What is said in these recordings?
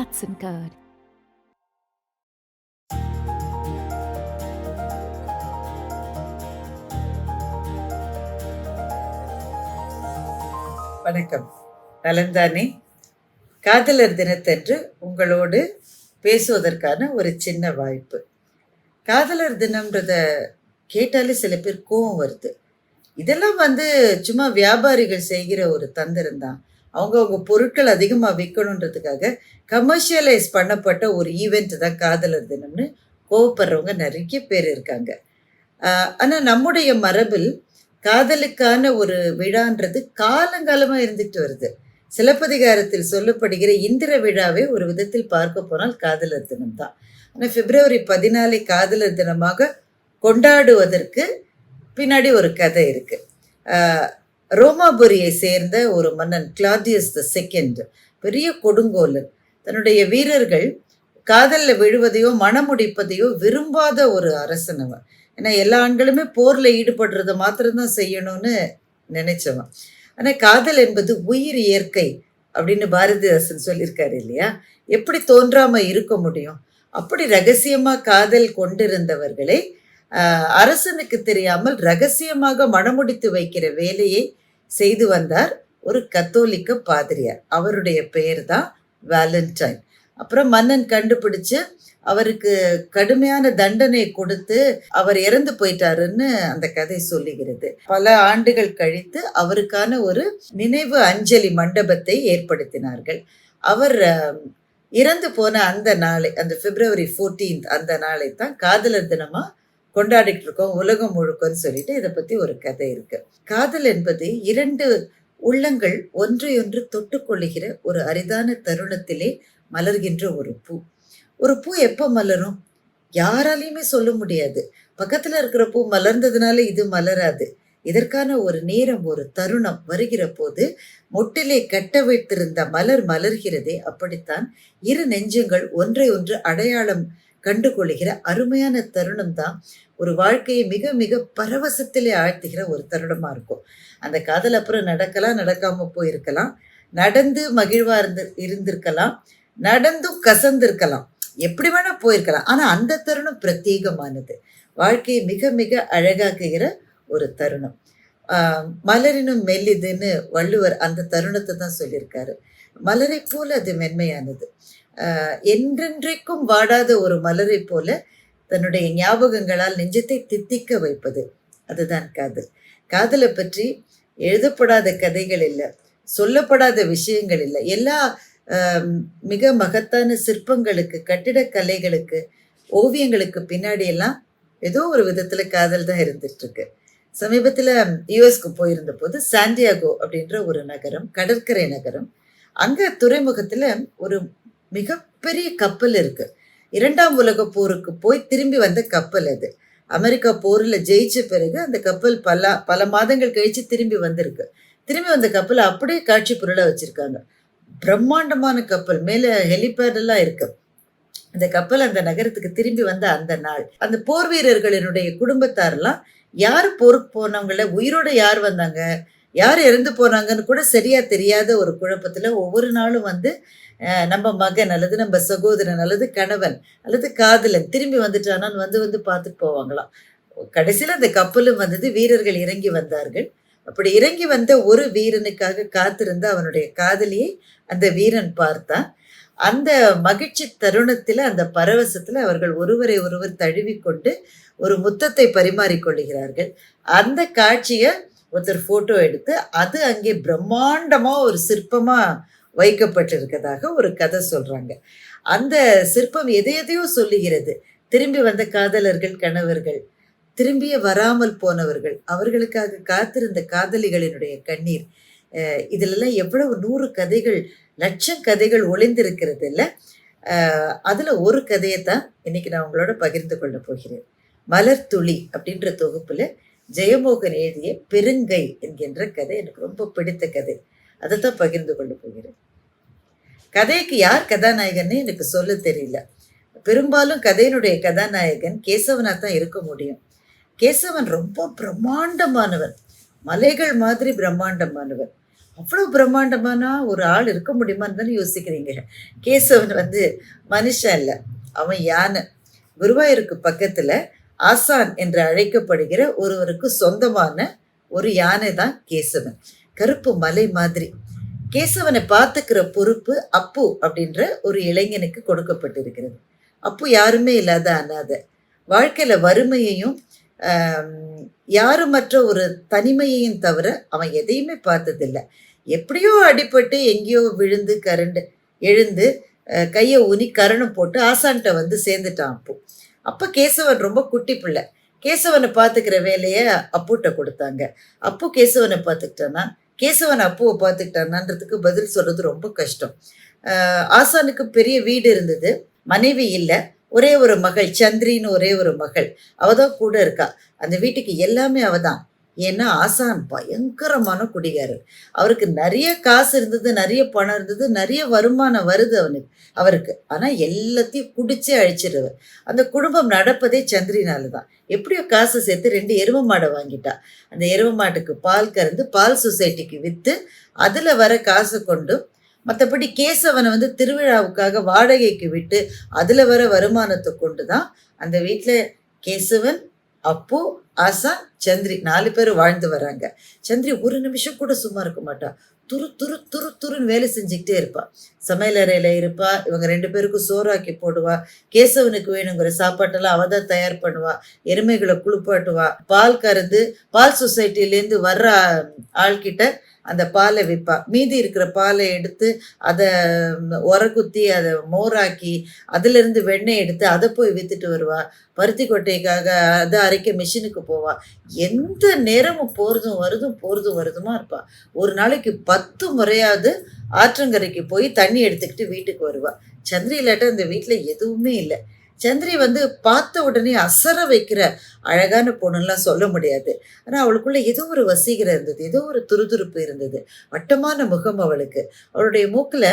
Hudson Card. வணக்கம். நலந்தானே? காதலர் தினத்தன்று உங்களோடு பேசுவதற்கான ஒரு சின்ன வாய்ப்பு. காதலர் தினம்ன்றத கேட்டாலே சில பேர் கோவம் வருது. இதெல்லாம் சும்மா வியாபாரிகள் செய்கிற ஒரு தந்திரம் தான். அவங்கவங்க பொருட்கள் அதிகமாக விற்கணுன்றதுக்காக கமர்ஷியலைஸ் பண்ணப்பட்ட ஒரு ஈவெண்ட் தான் காதலர் தினம்னு கோவப்படுறவங்க நிறைய பேர் இருக்காங்க. ஆனால் நம்முடைய மரபில் காதலுக்கான ஒரு விழான்றது காலங்காலமா இருந்துட்டு வருது. சிலப்பதிகாரத்தில் சொல்லப்படுகிற இந்திர விழாவை ஒரு விதத்தில் பார்க்க போனால் காதலர் தினம் தான். ஆனால் February 14 காதலர் தினமாக கொண்டாடுவதற்கு பின்னாடி ஒரு கதை இருக்கு. ரோமாபுரியை சேர்ந்த ஒரு மன்னன் கிளாடியஸ் த செகண்ட், பெரிய கொடுங்கோலன், தன்னுடைய வீரர்கள் காதலில் விழுவதையோ மணமுடிப்பதையோ விரும்பாத ஒரு அரசன் அவன். ஏன்னா எல்லா ஆண்களுமே போரில் ஈடுபடுறத மாத்திரம்தான் செய்யணும்னு நினைச்சவன். ஆனால் காதல் என்பது உயிர் இயற்கை அப்படின்னு பாரதிதாசன் சொல்லியிருக்காரு இல்லையா? எப்படி தோன்றாமல் இருக்க முடியும்? அப்படி ரகசியமாக காதல் கொண்டிருந்தவர்களை அரசனுக்கு தெரியாமல் ரகசியமாக மணமுடித்து வைக்கிற வேலையை செய்து வந்தார் ஒரு கத்தோலிக்க பாதிரியார். அவருடைய பெயர் தான் வேலண்டைன். அப்புறம் மன்னன் கண்டுபிடிச்சு அவருக்கு கடுமையான தண்டனை கொடுத்து அவர் இறந்து போயிட்டாருன்னு அந்த கதை சொல்லுகிறது. பல ஆண்டுகள் கழித்து அவருக்கான ஒரு நினைவு அஞ்சலி மண்டபத்தை ஏற்படுத்தினார்கள். அவர் இறந்து போன அந்த நாளை, அந்த February 14 அந்த நாளை தான் காதலர் தினமா கொண்டாடிட்டு இருக்கோம் உலகம் முழுக்கன்னு சொல்லிட்டு இதை பத்தி ஒரு கதை இருக்கு. காதல் என்பது இரண்டு உள்ளங்கள் ஒன்றையொன்று தொட்டுக்கொள்ளுகிற ஒரு அரிதான தருணத்திலே மலர்கின்ற ஒரு பூ. ஒரு பூ எப்போ மலரும்? யாராலையுமே சொல்ல முடியாது. பக்கத்தில் இருக்கிற பூ மலர்ந்ததுனால இது மலராது. இதற்கான ஒரு நேரம், ஒரு தருணம் வருகிற போது மொட்டிலே கட்ட வைத்திருந்த மலர் மலர்கிறதே, அப்படித்தான் இரு நெஞ்சங்கள் ஒன்றை ஒன்று அடையாளம் கண்டுகொள்ளுகிற அருமையான தருணம் தான் ஒரு வாழ்க்கையை மிக மிக பரவசத்திலே ஆழ்த்துகிற ஒரு தருணமா இருக்கும். அந்த காதல் அப்புறம் நடக்கலாம், நடக்காம போயிருக்கலாம், நடந்து மகிழ்வா இருந்திருக்கலாம், நடந்தும் கசந்திருக்கலாம், எப்படி வேணா போயிருக்கலாம். ஆனா அந்த தருணம் பிரத்யேகமானது, வாழ்க்கையை மிக மிக அழகாக்குகிற ஒரு தருணம். மலரினும் மெல்லிதுன்னு வள்ளுவர் அந்த தருணத்தை தான் சொல்லியிருக்காரு. மலரை போல அது மென்மையானது. என்றென்றைக்கும் வாடாத ஒரு மலரை போல தன்னுடைய ஞாபகங்களால் நெஞ்சத்தை தித்திக்க வைப்பது, அதுதான் காதல். காதலை பற்றி எழுதப்படாத கதைகள் இல்லை, சொல்லப்படாத விஷயங்கள் இல்லை. எல்லா மிக மகத்தான சிற்பங்களுக்கு, கட்டிடக்கலைகளுக்கு, ஓவியங்களுக்கு பின்னாடி எல்லாம் ஏதோ ஒரு விதத்துல காதல் தான் இருந்துட்டு இருக்கு. சமீபத்தில் யுஎஸ்க்கு போயிருந்த போது சாண்டியாகோ அப்படின்ற ஒரு நகரம், கடற்கரை நகரம், அங்க துறைமுகத்துல ஒரு மிகப்பெரிய கப்பல் இருக்கு. 2ஆம் உலக போருக்கு போய் திரும்பி வந்த கப்பல் அது. அமெரிக்கா போரில் ஜெயிச்ச பிறகு அந்த கப்பல் பல மாதங்கள் கழிச்சு திரும்பி வந்திருக்கு. திரும்பி வந்த கப்பல் அப்படியே காட்சி பொருளா வச்சிருக்காங்க. பிரம்மாண்டமான கப்பல், மேல ஹெலிபேட் எல்லாம் இருக்கு. அந்த கப்பல் அந்த நகரத்துக்கு திரும்பி வந்த அந்த நாள், அந்த போர் வீரர்களினுடைய குடும்பத்தாரெல்லாம் யார் போருக்கு போனவங்கள, உயிரோட யார் வந்தாங்க, யார் இறந்து போனாங்கன்னு கூட சரியா தெரியாத ஒரு குழப்பத்துல ஒவ்வொரு நாளும் நம்ம மகன் அல்லது நம்ம சகோதரன் அல்லது கணவன் அல்லது காதலன் திரும்பி வந்துட்டானான்னு வந்து பார்த்துட்டு போவாங்களாம். கடைசியில் அந்த கப்பலும் வந்தது, வீரர்கள் இறங்கி வந்தார்கள். அப்படி இறங்கி வந்த ஒரு வீரனுக்காக காத்திருந்த அவனுடைய காதலியை அந்த வீரன் பார்த்தான். அந்த மகிழ்ச்சி தருணத்தில், அந்த பரவசத்தில் அவர்கள் ஒருவரை ஒருவர் தழுவிக்கொண்டு ஒரு முத்தத்தை பரிமாறிக்கொள்ளுகிறார்கள். அந்த காட்சியை ஒருத்தர் போட்டோ எடுத்து அது அங்கே பிரம்மாண்டமா ஒரு சிற்பமா வைக்கப்பட்டிருக்கதாக ஒரு கதை சொல்றாங்க. அந்த சிற்பம் எதையோ சொல்லுகிறது. திரும்பி வந்த காதலர்கள், கணவர்கள், திரும்பிய வராமல் போனவர்கள், அவர்களுக்காக காத்திருந்த காதலிகளினுடைய கண்ணீர், இதிலெல்லாம் எவ்வளவு 100 கதைகள், லட்சம் கதைகள் ஒளிந்திருக்கிறது இல்லை? அதுல ஒரு கதையை தான் இன்னைக்கு நான் உங்களோட பகிர்ந்து கொள்ள போகிறேன். மலர் துளி அப்படின்ற தொகுப்புல ஜெயமோகன் எழுதிய பெருங்கை என்கின்ற கதை எனக்கு ரொம்ப பிடித்த கதை. அதைத்தான் பகிர்ந்து கொள்ள போகிறேன். கதைக்கு யார் கதாநாயகன்னு எனக்கு சொல்ல தெரியல. பெரும்பாலும் கதையினுடைய கதாநாயகன் கேசவனா தான் இருக்க முடியும். கேசவன் ரொம்ப பிரம்மாண்டமானவன், மலைகள் மாதிரி பிரம்மாண்டமானவன். அவ்வளோ பிரம்மாண்டமான ஒரு ஆள் இருக்க முடியுமான்னு தானே யோசிக்கிறீங்க. கேசவன் வந்து மனுஷன் இல்ல, அவன் யானை. குருவாயூருக்கு பக்கத்துல ஆசான் என்று அழைக்கப்படுகிற ஒருவருக்கு சொந்தமான ஒரு யானை தான் கேசவன். கருப்பு மலை மாதிரி. கேசவனை பார்த்துக்கிற பொறுப்பு அப்பு அப்படின்ற ஒரு இளைஞனுக்கு கொடுக்கப்பட்டிருக்கிறது. அப்பு யாருமே இல்லாத அனாதை. வாழ்க்கையில வறுமையையும் யாருமற்ற ஒரு தனிமையையும் தவிர அவன் எதையுமே பார்த்ததில்ல. எப்படியோ அடிபட்டு எங்கேயோ விழுந்து கரண்டு எழுந்து கையை ஊனி கரணம் போட்டு ஆசான்கிட்ட வந்து சேர்ந்துட்டான் அப்பு. அப்போ கேசவன் ரொம்ப குட்டி பிள்ளை. கேசவனை பார்த்துக்கிற வேலையை அப்புட்ட கொடுத்தாங்க. அப்பு கேசவனை பார்த்துக்கிட்டானா, கேசவன் அப்புவை பார்த்துக்கிட்டானான்றதுக்கு பதில் சொல்றது ரொம்ப கஷ்டம். ஆசானுக்கு பெரிய வீடு இருந்தது, மனைவி இல்லை, ஒரே ஒரு மகள் சந்திரின்னு ஒரே ஒரு மகள். அவ தான் கூட இருக்கா. அந்த வீட்டுக்கு எல்லாமே அவ தான். ஏன்னா ஆசான் பயங்கரமான குடிகாரர். அவருக்கு நிறைய காசு இருந்தது, நிறைய பணம் இருந்தது, நிறைய வருமானம் வருது அவருக்கு. ஆனால் எல்லாத்தையும் குடிச்சே அழிச்சிடுவர். அந்த குடும்பம் நடப்பதே சந்திரினால தான். எப்படியோ காசு சேர்த்து 2 எருமை மாடை வாங்கிட்டா. அந்த எருமை மாட்டுக்கு பால் கறந்து பால் சொசைட்டிக்கு விற்று அதில் வர காசு கொண்டு, மற்றபடி கேசவனை வந்து திருவிழாவுக்காக வாடகைக்கு விட்டு அதில் வர வருமானத்தை கொண்டு தான் அந்த வீட்டில் கேசவன், அப்பு, ஆசான், சந்திரி 4 பேர் வாழ்ந்து வராங்க. சந்திரி ஒரு நிமிஷம் கூட சும்மா இருக்க மாட்டா. துரு துரு துரு துருன்னு வேலை செஞ்சுக்கிட்டே இருப்பா. சமையலறையில் இருப்பா. இவங்க 2 பேருக்கும் சோறாக்கி போடுவா. கேசவனுக்கு வேணுங்கிற சாப்பாட்டெல்லாம் அவ தான் தயார் பண்ணுவா. எருமைகளை குளிப்பாட்டுவா. பால் கறந்து பால் சொசைட்டிலேருந்து வர்ற ஆள்கிட்ட அந்த பாலை விற்பா. மீதி இருக்கிற பாலை எடுத்து அதை உரக்குத்தி அதை மோராக்கி அதிலிருந்து வெண்ணெய் எடுத்து அதை போய் விற்றுட்டு வருவா. பருத்தி கொட்டைக்காக அதை அரைக்க மிஷினுக்கு போவா. எந்த நேரமும் போகிறதும் வருதுமா இருப்பா. ஒரு நாளைக்கு 10 முறையாவது ஆற்றங்கரைக்கு போய் தண்ணி எடுத்துக்கிட்டு வீட்டுக்கு வருவா. சந்திரி இல்லாட்ட அந்த வீட்டில் எதுவுமே இல்லை. சந்திரி வந்து பார்த்த உடனே அசர வைக்கிற அழகான பொண்ணுலாம் சொல்ல முடியாது. ஆனால் அவளுக்குள்ள ஏதோ ஒரு வசீகரம் இருந்தது, ஏதோ ஒரு துருதுருப்பு இருந்தது. வட்டமான முகம் அவளுக்கு. அவளுடைய மூக்கில்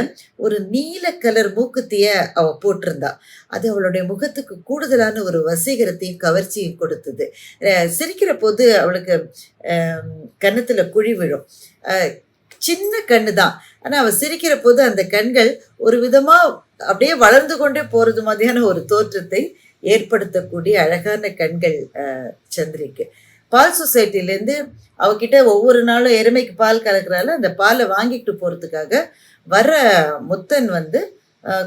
ஒரு நீல கலர் மூக்குத்திய அவள் போட்டிருந்தா. அது அவளுடைய முகத்துக்கு கூடுதலான ஒரு வசீகரத்தையும் கவர்ச்சியும் கொடுத்தது. சிரிக்கிற போது அவளுக்கு கன்னத்தில் குழி விழும். சின்ன கண்ணு தான். ஆனால் அவள் சிரிக்கிற போது அந்த கண்கள் ஒரு விதமாக அப்படியே வளர்ந்து கொண்டே போகிறது மாதிரியான ஒரு தோற்றத்தை ஏற்படுத்தக்கூடிய அழகான கண்கள் சந்திரிக்கு. பால் சொசைட்டிலேருந்து அவகிட்ட ஒவ்வொரு நாளும் எருமைக்கு பால் கலக்கிறாள். அந்த பாலை வாங்கிட்டு போகிறதுக்காக வர முத்தன் வந்து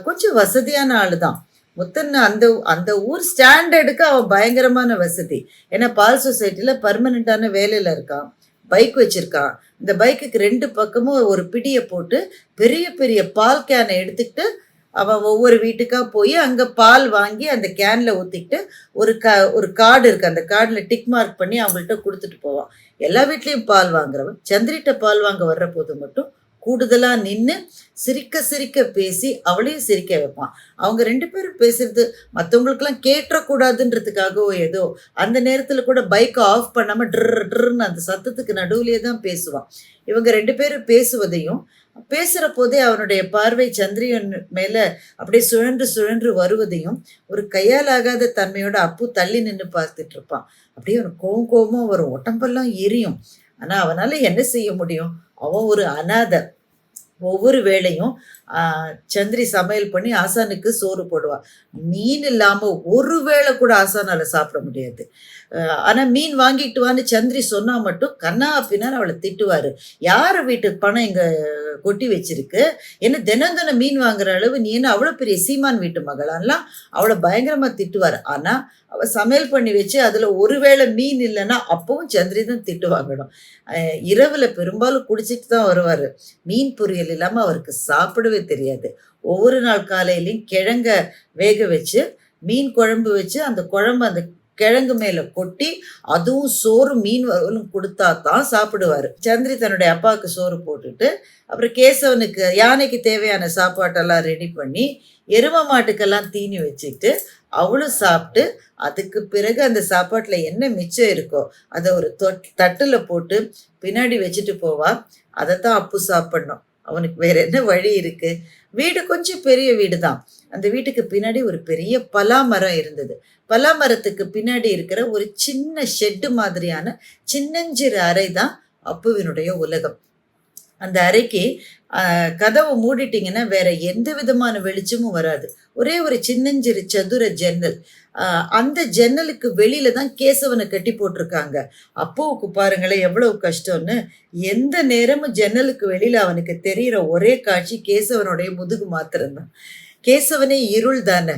கொஞ்சம் வசதியான ஆள் தான். முத்தன் அந்த அந்த ஊர் ஸ்டாண்டர்டுக்கு அவன் பயங்கரமான வசதி. ஏன்னா பால் சொசைட்டியில் பர்மனெண்ட்டான வேலையில் இருக்கான், பைக் வச்சுருக்கான். இந்த பைக்குக்கு 2 பக்கமும் ஒரு பிடியை போட்டு பெரிய பெரிய பால் கேனை எடுத்துக்கிட்டு அவன் ஒவ்வொரு வீட்டுக்காக போய் அங்கே பால் வாங்கி அந்த கேனில் ஊற்றிக்கிட்டு ஒரு கார்டு இருக்குது. அந்த கார்டில் டிக் மார்க் பண்ணி அவங்கள்ட்ட கொடுத்துட்டு போவான். எல்லா வீட்லேயும் பால் வாங்குறவன் சந்திரிட்ட பால் வாங்க வர்ற போது மட்டும் கூடுதலாக நின்று சிரிக்க சிரிக்க பேசி அவளையும் சிரிக்க வைப்பான். அவங்க 2 பேரும் பேசுறது மற்றவங்களுக்கெல்லாம் கேட்டக்கூடாதுன்றதுக்காகவோ ஏதோ அந்த நேரத்தில் கூட பைக்கை ஆஃப் பண்ணாமல் ட்ருன்னு அந்த சத்தத்துக்கு நடுவுலேயே தான் பேசுவான். இவங்க 2 பேரும் பேசுவதையும் பேசுகிற போதே அவனுடைய பார்வை சந்திரியன் மேலே அப்படியே சுழன்று சுழன்று வருவதையும் ஒரு கையாலாகாத தன்மையோட அப்பு தள்ளி நின்று பார்த்துட்டு இருப்பான். அப்படியே அவனுக்கு கோவமாக வரும், உடம்பெல்லாம் எரியும். ஆனால் அவனால் என்ன செய்ய முடியும்? அவன் ஒரு அனாதை. ஒவ்வொரு வேளையும் சந்திரி சமையல் பண்ணி ஆசானுக்கு சோறு போடுவாள். மீன் இல்லாமல் ஒரு வேளை கூட ஆசானால் சாப்பிட முடியாது. ஆனால் மீன் வாங்கிட்டு வான்னு சந்திரி சொன்னால் மட்டும் கண்ணா பின்னான்னு அவளை திட்டுவார். யார் வீட்டுக்கு பணம் இங்கே கொட்டி வச்சிருக்கு, என்ன தினம் தினம் மீன் வாங்குற அளவு நீ என்ன அவ்வளோ பெரிய சீமான் வீட்டு மகளான்லாம் அவளை பயங்கரமாக திட்டுவார். ஆனால் அவள் சமையல் பண்ணி வச்சு அதில் ஒருவேளை மீன் இல்லைன்னா அப்பவும் சந்திரி தான் திட்டு வாங்கணும். இரவில் பெரும்பாலும் குடிச்சிட்டு தான் வருவார். மீன் பொரியல் இல்லாமல் அவருக்கு சாப்பிடவே தெரியாது. ஒவ்வொரு நாள் காலையிலையும் கிழங்க வேக வச்சு மீன் குழம்பு வச்சு அந்த குழம்பு அந்த கிழங்கு மேலே கொட்டி அதுவும் சோறு மீன் வறுவலும் கொடுத்தா தான் சாப்பிடுவார். சந்திரி தன்னுடைய அப்பாவுக்கு சோறு போட்டுட்டு அப்புறம் கேசவனுக்கு யானைக்கு தேவையான சாப்பாட்டெல்லாம் ரெடி பண்ணி எருமை மாட்டுக்கெல்லாம் தீனி வச்சுக்கிட்டு அவளும் சாப்பிட்டு அதுக்கு பிறகு அந்த சாப்பாட்டில் என்ன மிச்சம் இருக்கோ அதை ஒரு தட்டில் போட்டு பின்னாடி வச்சுட்டு போவா. அதை தான் அப்பு சாப்பிடணும். அவனுக்கு வேற என்ன வழி இருக்கு? வீடு கொஞ்சம் பெரிய வீடு தான். அந்த வீட்டுக்கு பின்னாடி ஒரு பெரிய பலாமரம் இருந்தது. பலாமரத்துக்கு பின்னாடி இருக்கிற ஒரு சின்ன ஷெட்டு மாதிரியான சின்னஞ்சிறு அறை தான் அப்புவினுடைய உலகம். அந்த அறைக்கு கதவை மூடிட்டீங்கன்னா வேற எந்த விதமான வெளிச்சமும் வராது. ஒரே ஒரு சின்னஞ்சிறு சதுர ஜன்னல். அந்த ஜன்னலுக்கு வெளியில தான் கேசவனை கட்டி போட்டிருக்காங்க. அப்புவுக்கு பாருங்களேன் எவ்வளவு கஷ்டம்னு. எந்த நேரமும் ஜன்னலுக்கு வெளியில அவனுக்கு தெரியிற ஒரே காட்சி கேசவனுடைய முதுகு மாத்திரம்தான். கேசவனே இருள் தானே.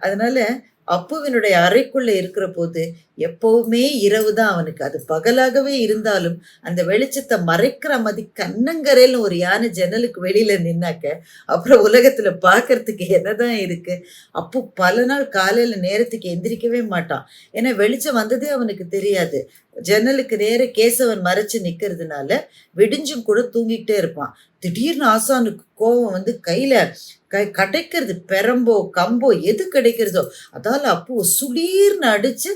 அதனால அப்புவினுடைய அறைக்குள்ள இருக்கிற போது எப்பவுமே இரவு தான் அவனுக்கு. அது பகலாகவே இருந்தாலும் அந்த வெளிச்சத்தை மறைக்கிற மாதிரி கண்ணங்கரையில ஒரு யானை ஜன்னலுக்கு வெளியில நின்னாக்க அப்புறம் உலகத்துல பார்க்கறதுக்கு என்னதான் இருக்கு. அப்பு பல நாள் காலையில நேரத்துக்கு எந்திரிக்கவே மாட்டான். ஏன்னா வெளிச்சம் வந்ததே அவனுக்கு தெரியாது. ஜன்னலுக்கு நேர கேசவன் மறைச்சு நிக்கிறதுனால விடிஞ்சும் கூட தூங்கிட்டே இருப்பான். திடீர்னு ஆசானுக்கு கோபம் வந்து கையில கிடைக்கிறது பெரம்போ கம்போ எது கிடைக்கிறதோ அதால அப்போ சுளீர்னு அடிச்சு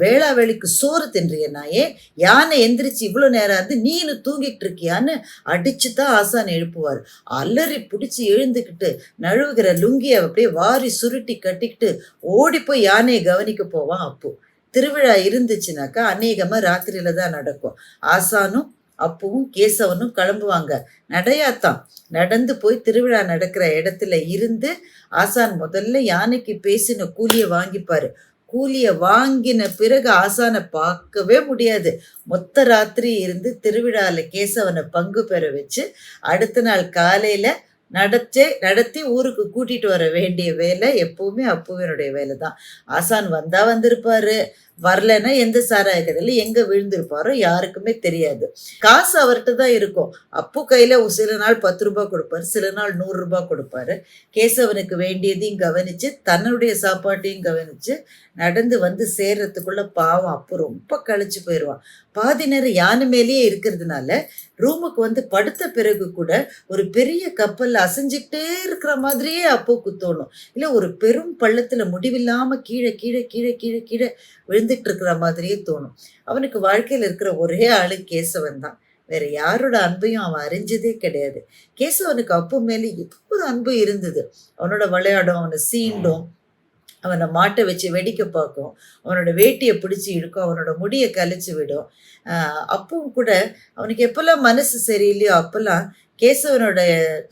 வேளா வேலைக்கு சோறு தின்றிய நாயே, யானை எந்திரிச்சு இவ்வளோ நேரம் இருந்து நீனு தூங்கிட்டு இருக்கியான்னு அடிச்சு தான் ஆசான் எழுப்புவார். அலறி பிடிச்சி எழுந்துக்கிட்டு நழுவுகிற லுங்கியை அப்படியே வாரி சுருட்டி கட்டிக்கிட்டு ஓடி போய் யானையை கவனிக்க போவான் அப்பு. திருவிழா இருந்துச்சுனாக்கா அநேகமா ராத்திரியில தான் நடக்கும். ஆசானும் அப்புவும் கேசவனும் கிளம்புவாங்க. நடையாத்தான் நடந்து போய் திருவிழா நடக்கிற இடத்துல இருந்து ஆசான் முதல்ல யானைக்கு பேசின கூலியை வாங்கிப்பாரு. கூலியை வாங்கின பிறகு ஆசானை பார்க்கவே முடியாது. மொத்த ராத்திரி இருந்து திருவிழாவில் கேசவனை பங்கு பெற வச்சு அடுத்த நாள் காலையில நடத்தி ஊருக்கு கூட்டிட்டு வர வேண்டிய வேலை எப்பவுமே அப்புவினுடைய வேலை தான். ஆசான் வந்தா வந்திருப்பாரு, வரலன்னா எந்த சாராய கதையில எங்க விழுந்திருப்பாரோ யாருக்குமே தெரியாது. காசு அவர்கிட்ட தான் இருக்கும். அப்பு கையில சில நாள் 10 ரூபாய் கொடுப்பாரு, சில நாள் 100 ரூபாய் கொடுப்பாரு. கேசவனுக்கு வேண்டியதையும் கவனிச்சு தன்னுடைய சாப்பாட்டையும் கவனிச்சு நடந்து வந்து சேர்றதுக்குள்ள பாவம் அப்பு ரொம்ப கழிச்சு போயிடுவான். பாதி நேரம் யானை மேலேயே இருக்கிறதுனால ரூமுக்கு வந்து படுத்த பிறகு கூட ஒரு பெரிய கப்பல் அசைஞ்சிக்கிட்டே இருக்கிற மாதிரியே அப்புக்கு தோணும். இல்லை ஒரு பெரும் பள்ளத்துல முடிவில்லாம கீழே கீழே கீழே கீழே கீழே விழுந்துட்டு இருக்கிற மாதிரியே தோணும். அவனுக்கு வாழ்க்கையில் இருக்கிற ஒரே ஆளு கேசவன் தான். வேற யாரோட அன்பையும் அவன் அறிஞ்சதே கிடையாது. கேசவனுக்கு அப்பு மேலே எப்போ ஒரு அன்பு இருந்தது. அவனோட விளையாடும், அவனை சீண்டும், அவனை மாட்டை வச்சு வேடிக்கை பார்க்கும், அவனோட வேட்டியை பிடிச்சி இழுக்கும், அவனோட முடியை கழிச்சு விடும். அப்பவும் கூட அவனுக்கு எப்பெல்லாம் மனசு சரியில்லையோ அப்பெல்லாம் கேசவனோட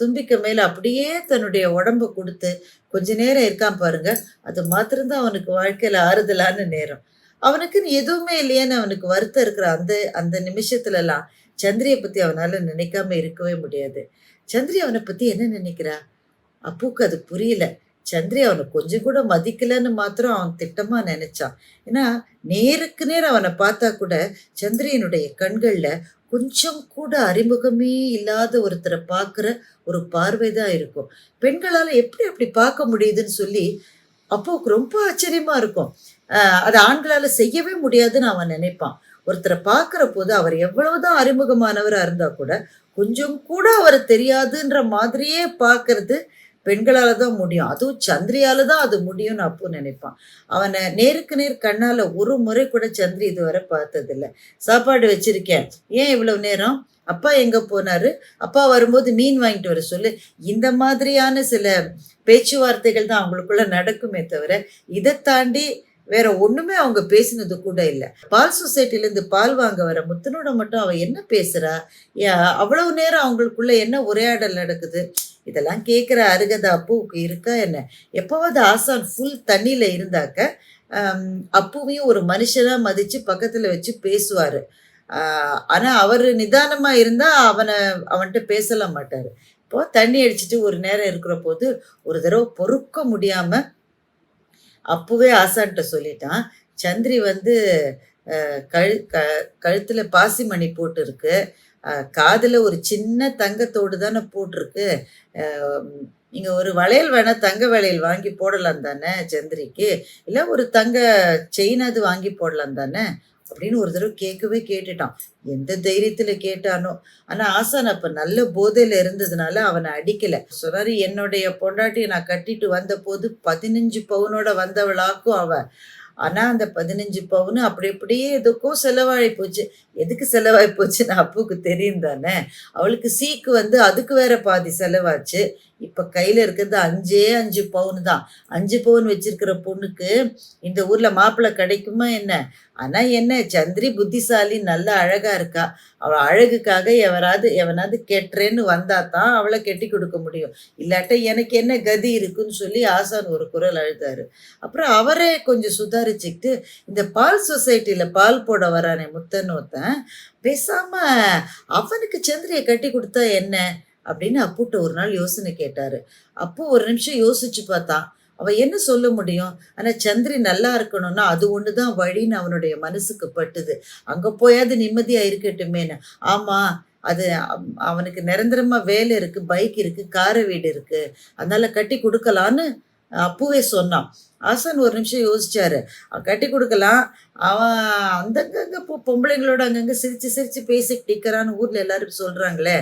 தும்பிக்கை மேல அப்படியே தன்னுடைய உடம்ப கொடுத்து கொஞ்ச நேரம் இருக்கான் பாருங்க. அது மாத்திரம்தான் அவனுக்கு வாழ்க்கையில ஆறுதலான நேரம். அவனுக்குன்னு எதுவுமே இல்லையேன்னு அவனுக்கு வருத்தம் இருக்கிற அந்த அந்த நிமிஷத்துல எல்லாம் சந்திரியை பத்தி அவனால நினைக்காம இருக்கவே முடியாது. சந்திரி அவனை பத்தி என்ன நினைக்கிறா? அப்புக்கு அது புரியல. சந்திரி அவனை கொஞ்சம் கூட மதிக்கலன்னு மாத்திரம் அவன் திட்டமா நினைச்சான். ஏன்னா நேருக்கு நேர் அவனை பார்த்தா கூட சந்திரியனுடைய கண்கள்ல கொஞ்சம் கூட அறிமுகமே இல்லாத ஒருத்தரை பார்க்குற ஒரு பார்வைதான் இருக்கும். பெண்களால எப்படி அப்படி பார்க்க முடியுதுன்னு சொல்லி அப்போக்கு ரொம்ப ஆச்சரியமா இருக்கும். அது ஆண்களால செய்யவே முடியாதுன்னு அவன் நினைப்பான். ஒருத்தரை பார்க்குற போது அவர் எவ்வளவுதான் அறிமுகமானவரா இருந்தா கூட கொஞ்சம் கூட அவர் தெரியாதுன்ற மாதிரியே பார்க்கறது பெண்களால தான் முடியும். அதுவும் சந்திரியால தான் அது முடியும்னு அப்போ நினைப்பான். அவனை நேருக்கு நேர் கண்ணால ஒரு முறை கூட சந்திரி இதுவரை பார்த்ததில்லை. சாப்பாடு வச்சிருக்கேன், ஏன் இவ்வளவு நேரம்? அப்பா எங்க போனாரு? அப்பா வரும்போது மீன் வாங்கிட்டு வர சொல்லு. இந்த மாதிரியான சில பேச்சுவார்த்தைகள் தான் அவங்களுக்குள்ள நடக்குமே தவிர இதை தாண்டி வேற ஒண்ணுமே அவங்க பேசினது கூட இல்லை. பால் சொசைட்டில இருந்து பால் வாங்க வர முத்தனோட மட்டும் அவ என்ன பேசுறா? அவ்வளவு நேரம் அவங்களுக்குள்ள என்ன உரையாடல் நடக்குது? இதெல்லாம் கேட்குற அருகதை அப்புவுக்கு இருக்கா என்ன? எப்போவாது ஆசான் ஃபுல் தண்ணியில இருந்தாக்க அப்புவையும் ஒரு மனுஷனா மதிச்சு பக்கத்துல வச்சு பேசுவாரு. ஆனா அவரு நிதானமா இருந்தா அவன்கிட்ட பேசலாம் மாட்டாரு. இப்போ தண்ணி அடிச்சுட்டு ஒரு நேரம் இருக்கிற போது ஒரு தடவை பொறுக்க முடியாம அப்புவே ஆசான்கிட்ட சொல்லிட்டான். சந்திரி வந்து கழுத்துல பாசிமணி போட்டு இருக்கு, காதுல ஒரு சின்ன தங்கத்தோடு தானே போட்டிருக்கு. நீங்க ஒரு வளையல் வேணா தங்க வளையல் வாங்கி போடலாம் தானே சந்திரிக்கு, இல்லை ஒரு தங்க செயினாவது வாங்கி போடலாம் தானே அப்படின்னு ஒரு தடவை கேட்டுட்டான். எந்த தைரியத்துல கேட்டானோ. ஆனா ஆசான் அப்ப நல்ல போதையில இருந்ததுனால அவனை அடிக்கல. சொன்னாரு, என்னுடைய பொண்டாட்டியை நான் கட்டிட்டு வந்த போது 15 பவுனோட வந்தவளாக்கும் அவ. ஆனா அந்த 15 பவுனு அப்படி அப்படியே எதுக்கும் செலவாகி போச்சு. எதுக்கு செலவாகி போச்சுன்னு அப்புக்கு தெரியும் தானே. அவளுக்கு சீக்கு வந்து அதுக்கு வேற பாதி செலவாச்சு. இப்ப கையில இருக்கிறது 5 பவுன் தான். 5 பவுன் வச்சிருக்கிற பொண்ணுக்கு இந்த ஊர்ல மாப்பிள்ளை கிடைக்குமா என்ன? ஆனா என்ன, சந்திரி புத்திசாலி, நல்ல அழகா இருக்கா. அவ அழகுக்காக எவனாவது கெட்டுறேன்னு வந்தா தான் அவளை கெட்டி கொடுக்க முடியும். இல்லாட்ட எனக்கு என்ன கதி இருக்குன்னு சொல்லி ஆசான் ஒரு குரல் அழுதாரு. அப்புறம் அவரே கொஞ்சம் சுதாரிச்சுக்கிட்டு, இந்த பால் சொசைட்டில பால் போட வரானே முத்தன்னு ஒருத்தன், பேசாம அவனுக்கு சந்திரியை கட்டி கொடுத்தா என்ன அப்படின்னு அப்புட்ட ஒரு நாள் யோசனை கேட்டாரு. அப்போ ஒரு நிமிஷம் யோசிச்சு பார்த்தான். அவ என்ன சொல்ல முடியும்? ஆனா சந்திரி நல்லா இருக்கணும்னா அது ஒண்ணுதான் வழின்னு அவனுடைய மனசுக்கு பட்டுது. அங்க போயாவது நிம்மதியா இருக்கட்டுமேன்னு. ஆமா, அது அவனுக்கு நிரந்தரமா வேலை இருக்கு, பைக் இருக்கு, வீடு இருக்கு. அதனால கட்டி கொடுக்கலான்னு அப்புவே சொன்னான். ஆசான் ஒரு நிமிஷம் யோசிச்சாரு. கட்டி கொடுக்கலாம். அவன் அங்கங்க பொம்பளைங்களோட அங்கங்க சிரிச்சு சிரிச்சு பேசிக்கிட்டு நிக்கிறான்னு ஊர்ல எல்லாரும் சொல்றாங்களே,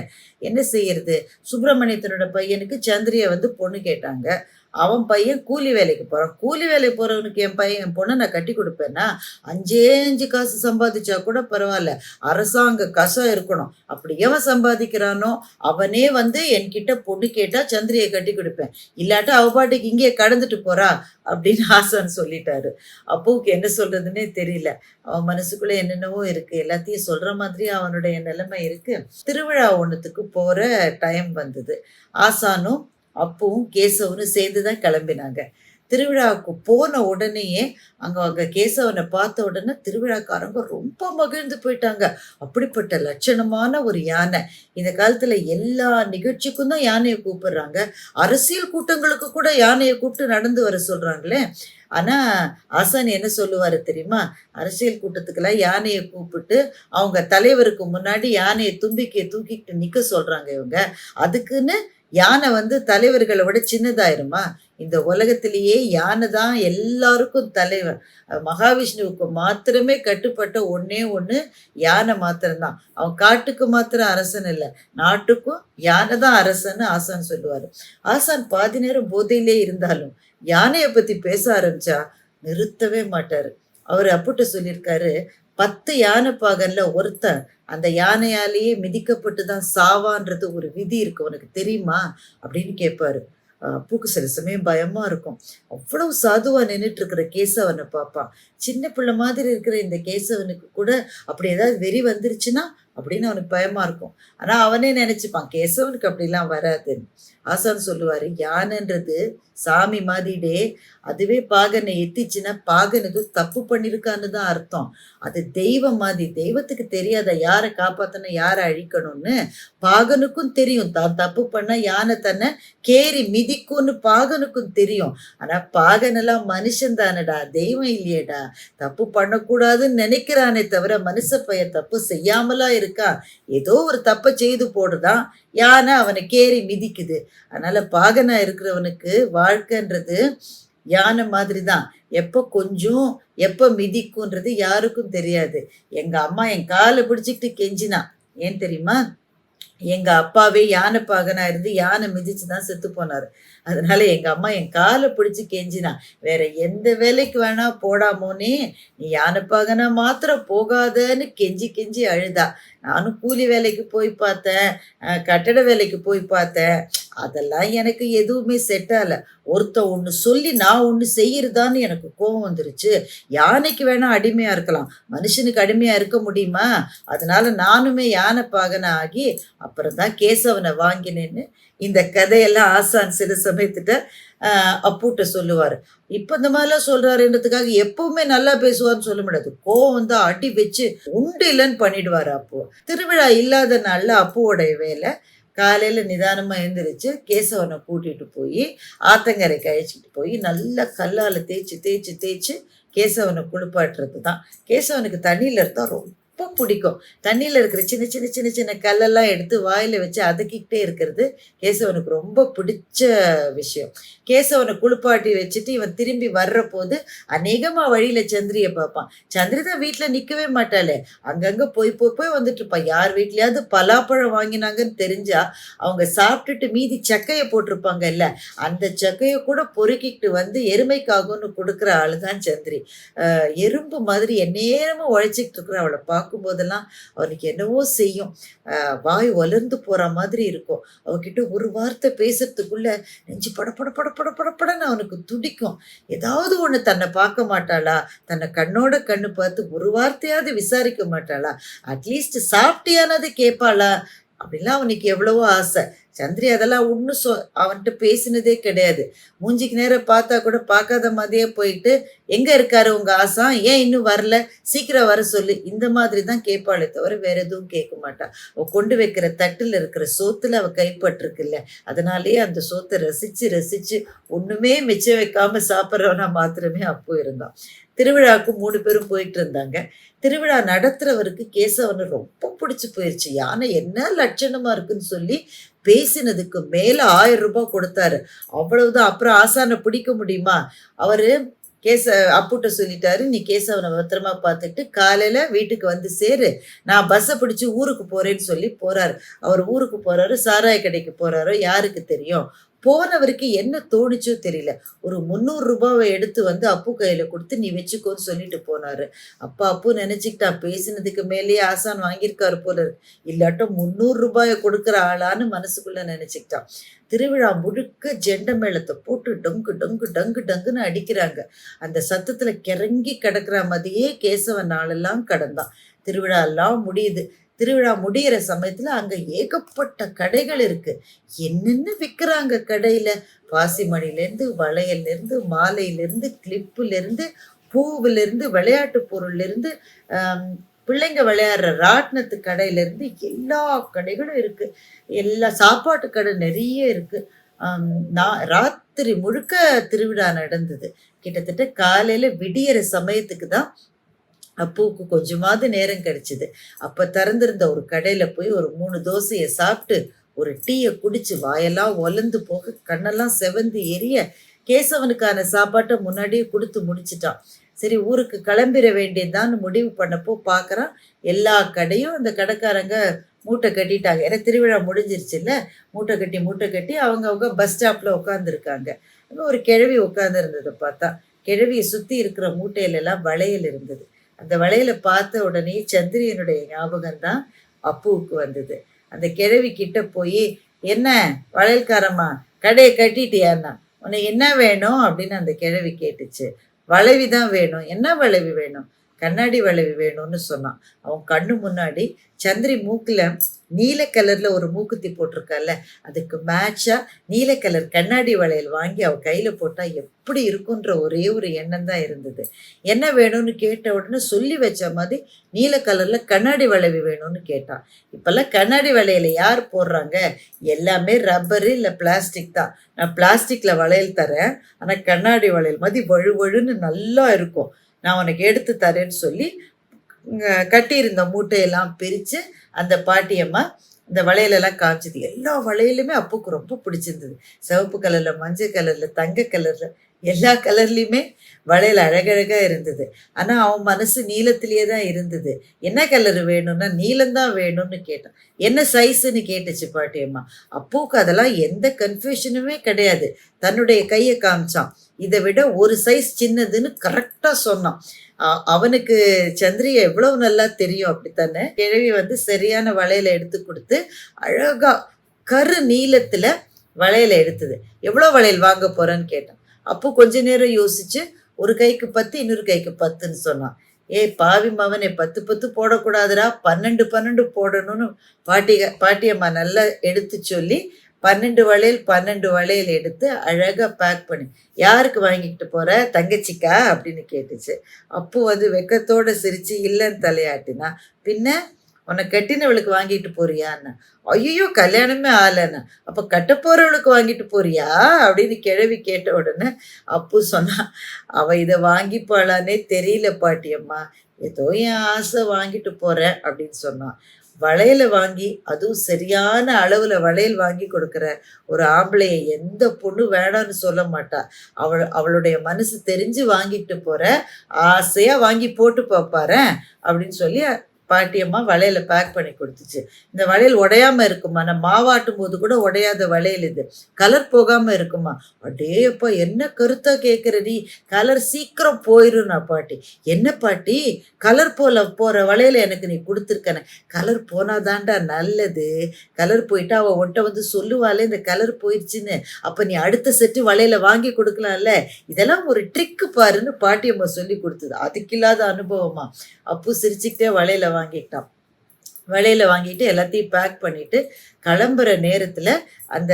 என்ன செய்யறது? சுப்பிரமணியத்தனோட பையனுக்கு சந்திரியை பொண்ணு கேட்டாங்க. அவன் பையன் கூலி வேலைக்கு போறான். கூலி வேலைக்கு போறவனுக்கு என் பொண்ணை நான் கட்டி கொடுப்பேன்னா, 5 காசு சம்பாதிச்சா கூட பரவாயில்ல, அரசாங்க கசம் இருக்கணும். அப்படி எவன் சம்பாதிக்கிறானோ அவனே என்கிட்ட பொண்ணு கேட்டா சந்திரியை கட்டி கொடுப்பேன். இல்லாட்டா அவ பாட்டுக்கு இங்கேயே கடந்துட்டு போறா அப்படின்னு ஆசான் சொல்லிட்டாரு. அப்புவுக்கு என்ன சொல்றதுன்னே தெரியல. அவன் மனசுக்குள்ள என்னென்னவோ இருக்கு. எல்லாத்தையும் சொல்ற மாதிரி அவனுடைய நிலைமை இருக்கு. திருவிழா ஒண்ணுத்துக்கு போற டைம் வந்தது. ஆசானும் அப்புவும் கேசவனும் சேர்ந்து தான் கிளம்பினாங்க. திருவிழாவுக்கு போன உடனேயே அங்க கேசவனை பார்த்த உடனே திருவிழாக்காரங்க ரொம்ப மகிழ்ந்து போயிட்டாங்க. அப்படிப்பட்ட லட்சணமான ஒரு யானை. இந்த காலத்துல எல்லா நிகழ்ச்சிக்கும் தான் யானையை கூப்பிடுறாங்க. அரசியல் கூட்டங்களுக்கு கூட யானையை கூப்பிட்டு நடந்து வர சொல்றாங்களே. ஆனா ஆசான் என்ன சொல்லுவாரு தெரியுமா? அரசியல் கூட்டத்துக்கெல்லாம் யானையை கூப்பிட்டு அவங்க தலைவருக்கு முன்னாடி யானையை தும்பிக்கை தூக்கிட்டு நிக்க சொல்றாங்க இவங்க. அதுக்குன்னு யானை தலைவர்களை விட சின்னதாயிருமா? இந்த உலகத்திலேயே யானை தான் எல்லாருக்கும் தலைவர். மகாவிஷ்ணுவுக்கு மாத்திரமே கட்டுப்பட்ட ஒண்ணே ஒண்ணு யானை மாத்திரம்தான். அவன் காட்டுக்கு மாத்திரம் அரசன் இல்லை, நாட்டுக்கும் யானை தான் அரசன்னு ஆசான் சொல்லுவாரு. ஆசான் பாதி நேரம் போதையிலே இருந்தாலும் யானையை பத்தி பேச ஆரம்பிச்சா நிறுத்தவே மாட்டாரு. அவர் அப்புட்ட சொல்லியிருக்காரு, 10 யானை பாகன்ல ஒருத்தன் அந்த யானையாலேயே மிதிக்கப்பட்டு தான் சாவான்றது ஒரு விதி இருக்கு, உனக்கு தெரியுமா அப்படின்னு கேட்பாரு. அப்புக்கு சில சமயம் பயமா இருக்கும். அவ்வளவு சாதுவா நின்றுட்டு இருக்கிற கேசவனை பார்ப்பான். சின்ன பிள்ளை மாதிரி இருக்கிற இந்த கேசவனுக்கு கூட அப்படி ஏதாவது வெறி வந்துருச்சுன்னா அப்படின்னு அவனுக்கு பயமா இருக்கும். ஆனா அவனே நினைச்சுப்பான் கேசவனுக்கு அப்படிலாம் வராதுன்னு. ஆசான் சொல்லுவாரு, யானைன்றது சாமி மாதிரிடே, அதுவே பாகனை எத்திச்சுன்னா பாகன் எதுவும் தப்பு பண்ணிருக்கான்னு தான் அர்த்தம். அது தெய்வம் மாதிரி. தெய்வத்துக்கு தெரியாத யாரை காப்பாத்தணும் யாரை அழிக்கணும்னு பாகனுக்கும் தெரியும். தான் தப்பு பண்ணா யானை தன்னை கேரி மிதிக்கும்னு பாகனுக்கும் தெரியும். ஆனா பாகனெல்லாம் மனுஷன் தானடா, தெய்வம் இல்லையேடா. தப்பு பண்ணக்கூடாதுன்னு நினைக்கிறானே தவிர மனுஷ பையன் தப்பு செய்யாமலா இருக்கா. ஏதோ ஒரு தப்பை செய்து போடுதான், யானை அவனை கேரி மிதிக்குது. அதனால பாகனா இருக்கிறவனுக்கு வாழ்க்கைன்றது யானை மாதிரி தான். எப்போ கொஞ்சம் எப்போ மிதிக்கும்ன்றது யாருக்கும் தெரியாது. எங்க அம்மா என் காலை பிடிச்சிக்கிட்டு கெஞ்சினா, ஏன் தெரியுமா? எங்க அப்பாவே யானை பாகனா இருந்து யானை மிதிச்சு தான் செத்து போனாரு. அதனால எங்க அம்மா என் காலை பிடிச்சு கெஞ்சினா, வேற எந்த வேலைக்கு வேணா போடாமோனே, நீ யானை பாகனா மாத்திரம் போகாதன்னு கெஞ்சி கெஞ்சி அழுதா. நானும் கூலி வேலைக்கு போய் பார்த்தேன், கட்டட வேலைக்கு போய் பார்த்தேன். அதெல்லாம் எனக்கு எதுவுமே செட் ஆகல. ஒருத்தன் ஒன்று சொல்லி நான் ஒன்று செய்யறதான்னு எனக்கு கோபம் வந்துருச்சு. யானைக்கு வேணா அடிமையா இருக்கலாம், மனுஷனுக்கு அடிமையா இருக்க முடியுமா? அதனால நானுமே யானை பாகனா ஆகி அப்புறம் தான் கேசவனை வாங்கினேன்னு இந்த கதையெல்லாம் ஆசான் சில சமயத்திட்ட அப்புட்ட சொல்லுவாரு. இப்ப இந்த மாதிரிலாம் சொல்றாருன்றதுக்காக எப்பவுமே நல்லா பேசுவார்னு சொல்ல முடியாது. கோவம் தான் அடி வச்சு உண்டு இல்லைன்னு பண்ணிடுவாரு. அப்போ திருவிழா இல்லாத நாள்ல அப்புவோடைய வேலை காலையில நிதானமா எழுந்திரிச்சு கேசவனை கூட்டிட்டு போய் ஆத்தங்கரைக்கு அழைச்சிட்டு போய் நல்லா கல்லால தேய்ச்சி தேய்ச்சி தேய்ச்சி கேசவனை குளிப்பாட்டுறது தான். கேசவனுக்கு தண்ணியில இருந்தா ரொம்ப பிடிக்கும். தண்ணியில இருக்கிற சின்ன சின்ன சின்ன சின்ன கல்லெல்லாம் எடுத்து வாயில வச்சு அதக்கிட்டே இருக்கிறது கேசவனுக்கு ரொம்ப பிடிச்ச விஷயம். கேசவனை குளிப்பாட்டி வச்சுட்டு இவன் திரும்பி வர்ற போது அநேகமா வழியில சந்திரியை பார்ப்பான். சந்திரி தான் வீட்டுல நிக்கவே மாட்டாளே, அங்கங்க போய் போய் போய் வந்துட்டு இருப்பான். யார் வீட்லயாவது பலாப்பழம் வாங்கினாங்கன்னு தெரிஞ்சா அவங்க சாப்பிட்டுட்டு மீதி சக்கையை போட்டிருப்பாங்க இல்ல, அந்த சக்கையை கூட பொறுக்கிட்டு எருமைக்காகும்னு கொடுக்குற ஆளுதான் சந்திரி. எறும்பு மாதிரி எந்நேரமும் உழைச்சிக்கிட்டு இருக்கிற அவளை பார்க்க பார்க்கும்போதெல்லாம் அவனுக்கு என்னவோ செய்யும். வாய் வளர்ந்து போகிற மாதிரி இருக்கும். அவகிட்ட ஒரு வார்த்தை பேசுறதுக்குள்ள நெஞ்சு பட பட பட பட படப்படன்னு அவனுக்கு துடிக்கும். ஏதாவது ஒன்று தன்னை பார்க்க மாட்டாளா, தன்னை கண்ணோட கண்ணு பார்த்து ஒரு வார்த்தையாவது விசாரிக்க மாட்டாளா, அட்லீஸ்ட் சாப்பிட்டியானது கேட்பாளா அப்படிலாம் அவனுக்கு எவ்வளவோ ஆசை. சந்திரி அதெல்லாம் ஒன்றும் அவன்கிட்ட பேசினதே கிடையாது. மூஞ்சிக்கு நேரம் பார்த்தா கூட பார்க்காத மாதிரியே போயிட்டு, எங்கே இருக்காரு உங்கள் ஆசான், ஏன் இன்னும் வரல, சீக்கிரம் வர சொல்லு, இந்த மாதிரி தான் கேட்பாளே தவிர வேற எதுவும் கேட்க மாட்டாள். அவள் கொண்டு வைக்கிற தட்டில் இருக்கிற சோத்தில் அவள் கைப்பற்றிருக்குல்ல, அதனாலேயே அந்த சோத்தை ரசித்து ரசித்து ஒன்றுமே மிச்சம் வைக்காமல் சாப்பிட்றவனா மாத்திரமே அப்போ இருந்தான். திருவிழாவுக்கு 3 பேரும் போயிட்டு இருந்தாங்க. திருவிழா நடத்துறவருக்கு கேசவனை ரொம்ப பிடிச்சி போயிடுச்சு. யானை என்ன லட்சணமா இருக்குன்னு சொல்லி பேசினதுக்கு மேல 1000 ரூபாய் கொடுத்தாரு. அவ்வளவுதான். அப்புறம் ஆசானை பிடிக்க முடியுமா? அவரு அப்புட்ட சொல்லிட்டாரு, நீ கேசவனை பத்திரமா பார்த்துட்டு காலையில வீட்டுக்கு வந்து சேரு, நான் பஸ்ஸை பிடிச்சி ஊருக்கு போறேன்னு சொல்லி போறாரு. அவர் ஊருக்கு போறாரு, சாராய கடைக்கு போறாரோ யாருக்கு தெரியும். போனவருக்கு என்ன தோணுச்சோ தெரியல, ஒரு 300 ரூபாவை எடுத்து வந்து அப்பு கையில கொடுத்து நீ வச்சுக்கோன்னு சொல்லிட்டு போனாரு. அப்பு நினைச்சுக்கிட்டா, பேசினதுக்கு மேலேயே ஆசான் வாங்கியிருக்காரு போல இருக்கு, இல்லாட்டும் 300 ரூபாயை கொடுக்குற ஆளான்னு மனசுக்குள்ள நினைச்சுக்கிட்டான். திருவிழா முழுக்க ஜெண்ட மேளத்தை போட்டு டொங்கு டொங்கு டங்கு டங்குன்னு அடிக்கிறாங்க. அந்த சத்தத்துல கிறங்கி கிடக்குற மாதிரியே கேசவன் நாளெல்லாம் கடந்தான். திருவிழா எல்லாம் முடியுது. திருவிழா முடிகிற சமயத்தில் அங்கே ஏகப்பட்ட கடைகள் இருக்கு. என்னென்ன விற்கிறாங்க கடையில். பாசிமணிலேருந்து, வளையல்லேருந்து, மாலையிலேருந்து, கிளிப்புலேருந்து, பூவிலேருந்து, விளையாட்டு பொருள்லேருந்து, பிள்ளைங்க விளையாடுற ராட்டினத்து கடையிலேருந்து எல்லா கடைகளும் இருக்குது. எல்லா சாப்பாட்டு கடை நிறைய இருக்குது. ராத்திரி முழுக்க திருவிழா நடந்தது. கிட்டத்தட்ட காலையில் விடியிற சமயத்துக்கு தான் அப்புவுக்கு கொஞ்சமாவது நேரம் கிடைச்சிது. அப்போ திறந்திருந்த ஒரு கடையில் போய் ஒரு 3 தோசையை சாப்பிட்டு ஒரு டீயை குடிச்சு வாயெல்லாம் ஒலந்து போக கண்ணெல்லாம் செவந்து எரிய கேசவனுக்கான சாப்பாட்டை முன்னாடியே கொடுத்து முடிச்சிட்டான். சரி, ஊருக்கு கிளம்பிட வேண்டியதான்னு முடிவு பண்ணப்போ பார்க்குறான், எல்லா கடையும் அந்த கடைக்காரங்க மூட்டை கட்டிட்டாங்க. ஏன்னா திருவிழா முடிஞ்சிருச்சுல்ல, மூட்டை கட்டி அவங்க பஸ் ஸ்டாப்பில் உட்காந்துருக்காங்க. ஒரு கிழவி உட்காந்துருந்ததை பார்த்தா, கிழவியை சுற்றி இருக்கிற மூட்டையிலெல்லாம் வளையல் இருந்தது. அந்த வளையலை பார்த்த உடனே சந்திரியனுடைய ஞாபகம்தான் அப்புவுக்கு வந்தது. அந்த கிழவி கிட்ட போய், என்ன வளையல்காரம்மா, கடையை கட்டிட்டியான்னா, உனக்கு என்ன வேணும் அப்படின்னு அந்த கிழவி கேட்டுச்சு. வளைவி தான் வேணும். என்ன வளைவி வேணும்? கண்ணாடி வளைவி வேணும்னு சொன்னான். அவன் கண்ணு முன்னாடி சந்திரி மூக்கில் நீல கலரில் ஒரு மூக்குத்தி போட்டிருக்கால, அதுக்கு மேட்சாக நீல கலர் கண்ணாடி வளையல் வாங்கி அவள் கையில் போட்டால் எப்படி இருக்குன்ற ஒரே ஒரு எண்ணம் தான் இருந்தது. என்ன வேணும்னு கேட்ட உடனே சொல்லி வச்ச மாதிரி நீல கலரில் கண்ணாடி வளைவி வேணும்னு கேட்டான். இப்போல்லாம் கண்ணாடி வளையலை யார் போடுறாங்க? எல்லாமே ரப்பரு இல்லை பிளாஸ்டிக் தான். நான் பிளாஸ்டிக்கில் வளையல் தரேன், ஆனால் கண்ணாடி வளையல் மாதிரி வழுவழுன்னு நல்லா இருக்கும், நான் உனக்கு எடுத்து தரேன்னு சொல்லி கட்டியிருந்த மூட்டையெல்லாம் பிரித்து அந்த பாட்டியம்மா இந்த வளையலெல்லாம் காமிச்சது. எல்லா வளையலுமே அப்புக்கு ரொம்ப பிடிச்சிருந்தது. சிவப்பு கலரில், மஞ்சள் கலரில், தங்க கலரில், எல்லா கலர்லேயுமே வளையல் அழகழகாக இருந்தது. ஆனால் அவன் மனசு நீளத்திலேயே தான் இருந்தது. என்ன கலர் வேணும்னா நீளம்தான் வேணும்னு கேட்டான். என்ன சைஸுன்னு கேட்டுச்சு பாட்டியம்மா. அப்புக்கு அதெல்லாம் எந்த கன்ஃபியூஷனுமே கிடையாது. தன்னுடைய கையை காமிச்சான். இதை விட ஒரு சைஸ் சின்னதுன்னு கரெக்டாக சொன்னான். அவனுக்கு சந்திரியை எவ்வளவு நல்லா தெரியும். அப்படித்தானே கிழவி சரியான வளையலை எடுத்து கொடுத்து அழகா கரு நீளத்துல வளையலை எடுத்தது. எவ்வளோ வளையல் வாங்க போறேன்னு கேட்டான். அப்போ கொஞ்ச நேரம் யோசிச்சு, ஒரு கைக்கு 10, இன்னொரு கைக்கு 10ன்னு சொன்னான். பாவி மவனே, 10 போடக்கூடாதுடா, 12 போடணும்னு பாட்டியம்மா நல்லா எடுத்து சொல்லி 12 வளையல் எடுத்து அழகாக பேக் பண்ணி, யாருக்கு வாங்கிக்கிட்டு போகிற, தங்கச்சிக்கா அப்படின்னு கேட்டுச்சு. அப்போ வெக்கத்தோடு சிரித்து இல்லைன்னு தலையாட்டினா. பின்ன உன்னை கட்டினவளுக்கு வாங்கிட்டு போறியான்னா. ஐயோ, கல்யாணமே ஆகலைண்ணா. அப்போ கட்ட போகிறவளுக்கு வாங்கிட்டு போறியா அப்படின்னு கிழவி கேட்ட உடனே அப்பு சொன்னான், அவள் இதை வாங்கிப்பாளானே தெரியல பாட்டியம்மா, ஏதோ என் ஆசை வாங்கிட்டு போகிறேன் அப்படின்னு சொன்னான். வளையலை வாங்கி, அதுவும் சரியான அளவில் வளையல் வாங்கி கொடுக்குற ஒரு ஆம்பளையை எந்த பொண்ணு வேணான்னு சொல்ல மாட்டா. அவளுடைய மனசு தெரிஞ்சு வாங்கிட்டு போகிற, ஆசையாக வாங்கி போட்டு பார்ப்பாரேன் அப்படின்னு சொல்லி பாட்டியம்மா வளையல பேக் பண்ணி குடுத்துச்சு. இந்த வளையல் உடையாம இருக்குமா? நான் மாவாட்டும் போது கூட உடையாத வளையல் இது. கலர் போகாம இருக்குமா? அடேயப்பா! என்ன கருத்தா கேட்கிற நீ? கலர் சீக்கிரம் போயிரும்னா பாட்டி. என்ன பாட்டி? கலர் போற வளையல எனக்கு நீ குடுத்துருக்கனே. கலர் போனா தான்டா நல்லது. கலர் போயிட்டா அவ உன்ட்ட வந்து சொல்லுவாளே இந்த கலர் போயிருச்சுன்னு. அப்ப நீ அடுத்த செட்டு வளையல வாங்கி குடுக்கலாம்ல. இதெல்லாம் ஒரு ட்ரிக்கு பாருன்னு பாட்டியம்மா சொல்லிக் குடுத்தது. அதுக்கில்லாத அனுபவமா? அப்பு சிரிச்சுக்கிட்டே வளையல வாங்கிக்கிட்டான். வளையல வாங்கிட்டு எல்லாத்தையும் பேக் பண்ணிட்டு கிளம்புற நேரத்துல அந்த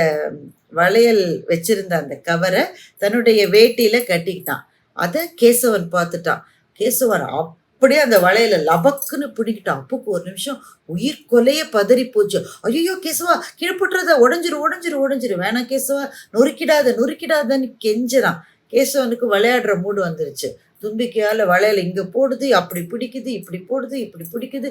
வளையல் வச்சிருந்த அந்த கவரை தன்னுடைய வேட்டியில கட்டிக்கிட்டான். அத கேசவன் பார்த்துட்டான். கேசவன் அப்படியே அந்த வளையல லபக்குன்னு பிடிக்கிட்டான். அப்புக்கு ஒரு நிமிஷம் உயிர் கொலைய பதறி போச்சு. ஐயோ கேசவா, கீழே போட்டுறத, உடஞ்சிரு உடஞ்சிரு உடஞ்சிரு, வேணாம் கேசவா, நொறுக்கிடாத நொறுக்கிடாதன்னு கெஞ்சுறான். கேசவனுக்கு விளையாடுற மூடு வந்துருச்சு. தும்பிக்கையால வளையல இங்க போடுது, அப்படி பிடிக்குது, இப்படி போடுது, இப்படி பிடிக்குது,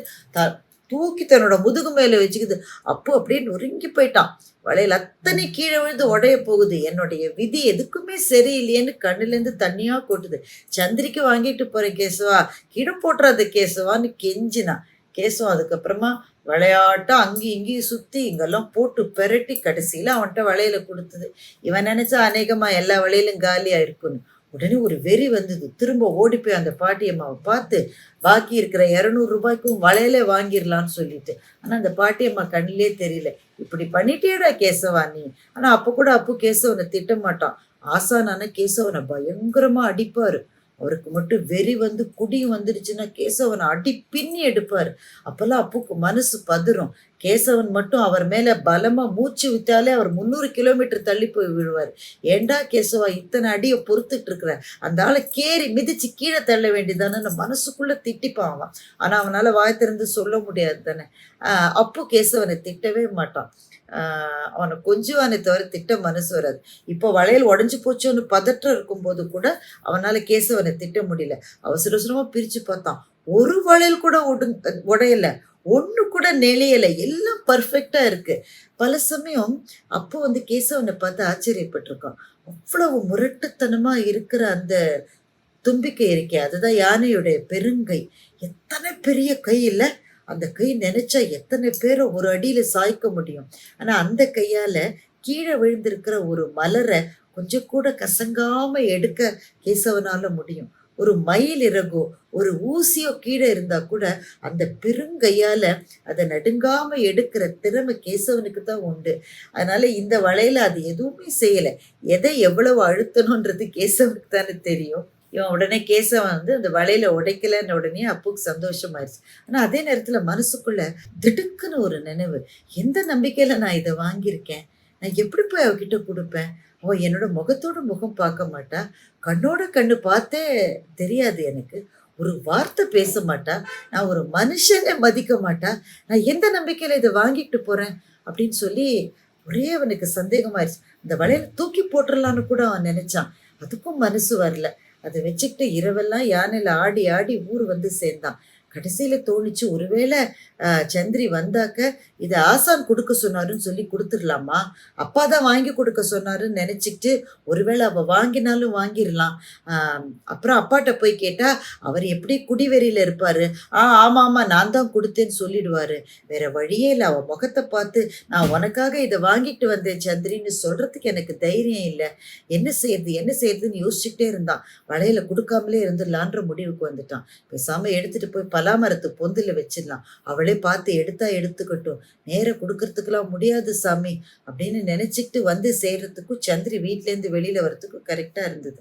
தூக்கி தன்னோட முதுகு மேல வச்சுக்குது. அப்போ அப்படியே நொறுங்கி போயிட்டான். வளையல் அத்தனை கீழே விழுந்து உடைய போகுது. என்னுடைய விதி எதுக்குமே சரியில்லையேன்னு கண்ணுலேருந்து தண்ணியா கொட்டுது. சந்திரிக்கு வாங்கிட்டு போறேன் கேசவா, கீழே போட்டுறாத கேசவான்னு கெஞ்சினான். கேசவன் அதுக்கப்புறமா விளையாட்டா அங்கேயும் இங்கேயும் சுத்தி இங்கெல்லாம் போட்டு பெரட்டி கடைசியில அவன்கிட்ட வளையல கொடுத்தது. இவன் நினைச்சா அநேகமா எல்லா வளையலும் காலியா இருக்குன்னு. உடனே ஒரு வெறி வந்தது. திரும்ப ஓடி போய் அந்த பாட்டியம்மாவை பார்த்து பாக்கி இருக்கிற 200 ரூபாய்க்கும் வளையலே வாங்கிடலான்னு சொல்லிட்டு. ஆனா அந்த பாட்டியம்மா கண்ணிலே தெரியல. இப்படி பண்ணிட்டேடா கேசவா நீ. ஆனா அப்ப கூட அப்பு கேசவனை திட்ட மாட்டான். ஆசானான கேசவனை பயங்கரமா அடிப்பாரு. அவருக்கு மட்டும் வெறி வந்து குடி வந்துடுச்சுன்னா கேசவனை அடி பின்னி எடுப்பாரு. அப்பெல்லாம் அப்புக்கு மனசு பதறும். கேசவன் மட்டும் அவர் மேல பலமா மூச்சு விட்டாலே அவர் 300 கிலோமீட்டர் தள்ளி போய் விழுவார். ஏண்டா கேசவா இத்தனை அடியை பொறுத்துட்டு இருக்கிற, அந்த ஆளை கேறி மிதிச்சு கீழே தள்ள வேண்டியதானு மனசுக்குள்ள திட்டிப்பான் அவன். ஆனா அவனால வாய் திறந்து சொல்ல முடியாது தானே. அப்பு கேசவனை திட்டவே மாட்டான். அவனை கொஞ்சுவானே தவிர திட்ட மனசு வராது. இப்போ வளையல் உடஞ்சி போச்சோன்னு பதற்றம் இருக்கும்போது கூட அவனால கேசவனை திட்ட முடியல. அவசர அவசரமா பிரிச்சு பார்த்தான். ஒரு வளையல் கூட உடையல, ஒண்ணு கூட நெளியல, எல்லாம் பர்ஃபெக்டா இருக்கு. பல சமயம் அப்போ வந்து கேசவனை பார்த்து ஆச்சரியப்பட்டிருக்கான். அவ்வளவு முரட்டுத்தனமா இருக்கிற அந்த தும்பிக்கை இருக்கே, அதுதான் யானையுடைய பெருங்கை. எத்தனை பெரிய கை இல்ல? அந்த கை நினைச்சா எத்தனை பேரை ஒரு அடியில சாய்க்க முடியும். ஆனா அந்த கையால கீழே விழுந்திருக்கிற ஒரு மலரை கொஞ்சம் கூட கசங்காம எடுக்க கேசவனால முடியும். ஒரு மயில் இறகோ ஒரு ஊசியோ கீழே இருந்தா கூட அந்த பெருங்கையால அதை நடுங்காம எடுக்கிற திறமை கேசவனுக்கு தான் உண்டு. அதனால இந்த வளையல அது எதுவுமே செய்யல. எதை எவ்வளவு அழுத்தணும்ன்றது கேசவனுக்கு தானே தெரியும். இவன் உடனே கேசவன் வந்து அந்த வளையல உடைக்கலன்னு உடனே அப்புக்கு சந்தோஷமாயிருச்சு. ஆனா அதே நேரத்துல மனசுக்குள்ள திடுக்குன்னு ஒரு நினைவு. எந்த நம்பிக்கையில நான் இதை வாங்கியிருக்கேன்? நான் எப்படி போய் அவகிட்ட கொடுப்பேன்? அவ என்னோட முகத்தோட முகம் பார்க்க மாட்டா. கண்ணோட கண்ணு பார்த்தே தெரியாது எனக்கு. ஒரு வார்த்தை பேச மாட்டா. நான் ஒரு மனுஷனே மதிக்க மாட்டா. நான் எந்த நம்பிக்கையில இதை வாங்கிட்டு போறேன் அப்படின்னு சொல்லி ஒரே அவனுக்கு சந்தேகமாயிருச்சு. இந்த வளையல தூக்கி போட்டுடலான்னு கூட அவன் நினைச்சான். அதுக்கும் மனசு வரல. அதை வச்சுக்கிட்டு இரவெல்லாம் யானையில ஆடி ஆடி ஊர் வந்து சேர்ந்தான். கடைசியில தோணுச்சு, ஒருவேளை சந்திரி வந்தாக்க இதை ஆசான் கொடுக்க சொன்னாருன்னு சொல்லி கொடுத்துடலாமா? அப்பா தான் வாங்கி கொடுக்க சொன்னாருன்னு நினைச்சிட்டு ஒருவேளை அவ வாங்கினாலும் வாங்கிடலாம். அப்புறம் அப்பாட்ட போய் கேட்டா அவர் எப்படி குடிவெறியில இருப்பாரு. ஆமா ஆமா நான் தான் கொடுத்தேன்னு சொல்லிடுவாரு. வேற வழியே இல்லை. அவ முகத்தை பார்த்து நான் உனக்காக இதை வாங்கிட்டு வந்தேன் சந்திரின்னு சொல்றதுக்கு எனக்கு தைரியம் இல்லை. என்ன செய்யறதுன்னு யோசிச்சுக்கிட்டே இருந்தான். வளையல கொடுக்காமலே இருந்துடலான்ற முடிவுக்கு வந்துட்டான். பேசாம எடுத்துட்டு போய் பலாமரத்து பொந்துல வச்சிடலாம். அவளே பார்த்து எடுத்தா எடுத்துக்கட்டும். நேர கொடுக்கறதுக்கெல்லாம் முடியாது சாமி அப்படின்னு நினைச்சிட்டு வந்து சேர்றதுக்கும் சந்திரி வீட்டிலேருந்து வெளியில வர்றதுக்கும் கரெக்டா இருந்தது.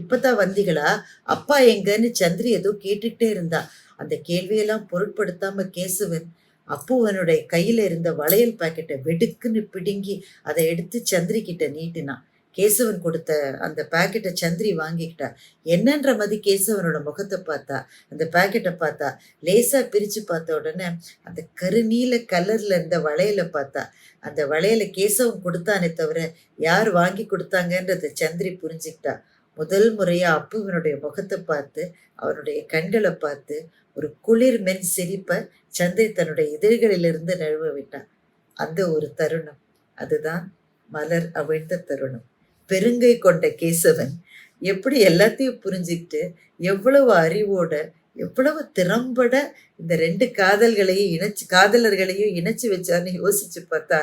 இப்பதான் வந்தீங்களா? அப்பா எங்கன்னு சந்திரி ஏதோ கேட்டுக்கிட்டே இருந்தா. அந்த கேள்வியெல்லாம் பொருட்படுத்தாம கேசவன் அப்புவனுடைய கையில இருந்த வளையல் பாக்கெட்டை வெடுக்குன்னு பிடுங்கி அதை எடுத்து சந்திரி கிட்ட நீட்டினான். கேசவன் கொடுத்த அந்த பாக்கெட்டை சந்திரி வாங்கிக்கிட்டா. என்னன்ற மாதிரி கேசவனோட முகத்தை பார்த்தா, அந்த பாக்கெட்டை பார்த்தா, லேசா பிரிச்சு பார்த்த உடனே அந்த கருநீல கலர்ல இருந்த வளையலை பார்த்தா. அந்த வளையலை கேசவன் கொடுத்தானே தவிர யார் வாங்கி கொடுத்தாங்கன்றத சந்திரி புரிஞ்சுக்கிட்டா. முதல் முறையா அப்புவனுடைய முகத்தை பார்த்து, அவனுடைய கண்களை பார்த்து ஒரு குளிர் மென் சிரிப்பை சந்திரி தன்னுடைய இதழ்களிலிருந்து நழுவ விட்டான். அந்த ஒரு தருணம், அதுதான் மலர் அவிழ்ந்த தருணம். பெருங்கை கொண்ட கேசவன் எப்படி எல்லாத்தையும் புரிஞ்சுக்கிட்டு எவ்வளவு அறிவோட எவ்வளவு திறம்பட இந்த 2 காதலர்களையும் இணைச்சு வச்சார்ன்னு யோசிச்சு பார்த்தா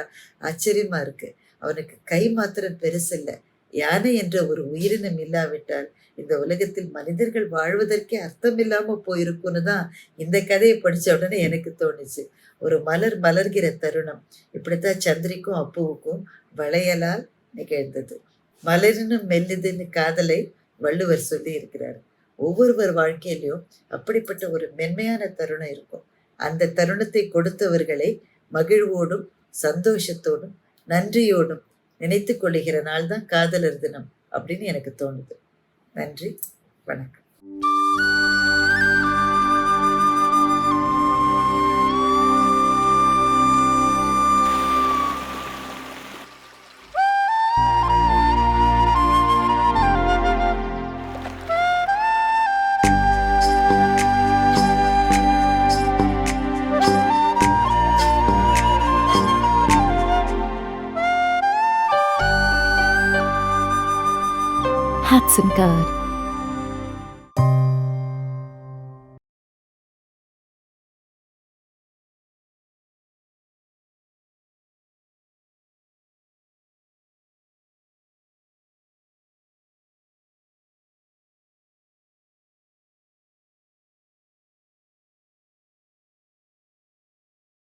ஆச்சரியமா இருக்கு. அவனுக்கு கை மாத்திரம் பெருசில்ல. யானை என்ற ஒரு உயிரினம் இல்லாவிட்டால் இந்த உலகத்தில் மனிதர்கள் வாழ்வதற்கே அர்த்தமில்லாம போயிருக்கும்னு தான் இந்த கதையை படிச்ச உடனே எனக்கு தோணுச்சு. ஒரு மலர் மலர்கிற தருணம். இப்படித்தான் சந்திரிக்கும் அப்புவுக்கும் வளையலால் நிகழ்ந்தது. மலரினும் மெல்லுதுன்னு காதலை வள்ளுவர் சொல்லி இருக்கிறார். ஒவ்வொருவர் வாழ்க்கையிலும் அப்படிப்பட்ட ஒரு மென்மையான தருணம் இருக்கும். அந்த தருணத்தை கொடுத்தவர்களை மகிழ்வோடும் சந்தோஷத்தோடும் நன்றியோடும் நினைத்துக் கொள்ளுகிற நாள் தான் காதலர் தினம் அப்படின்னு எனக்கு தோணுது. நன்றி, வணக்கம். Hudson Card.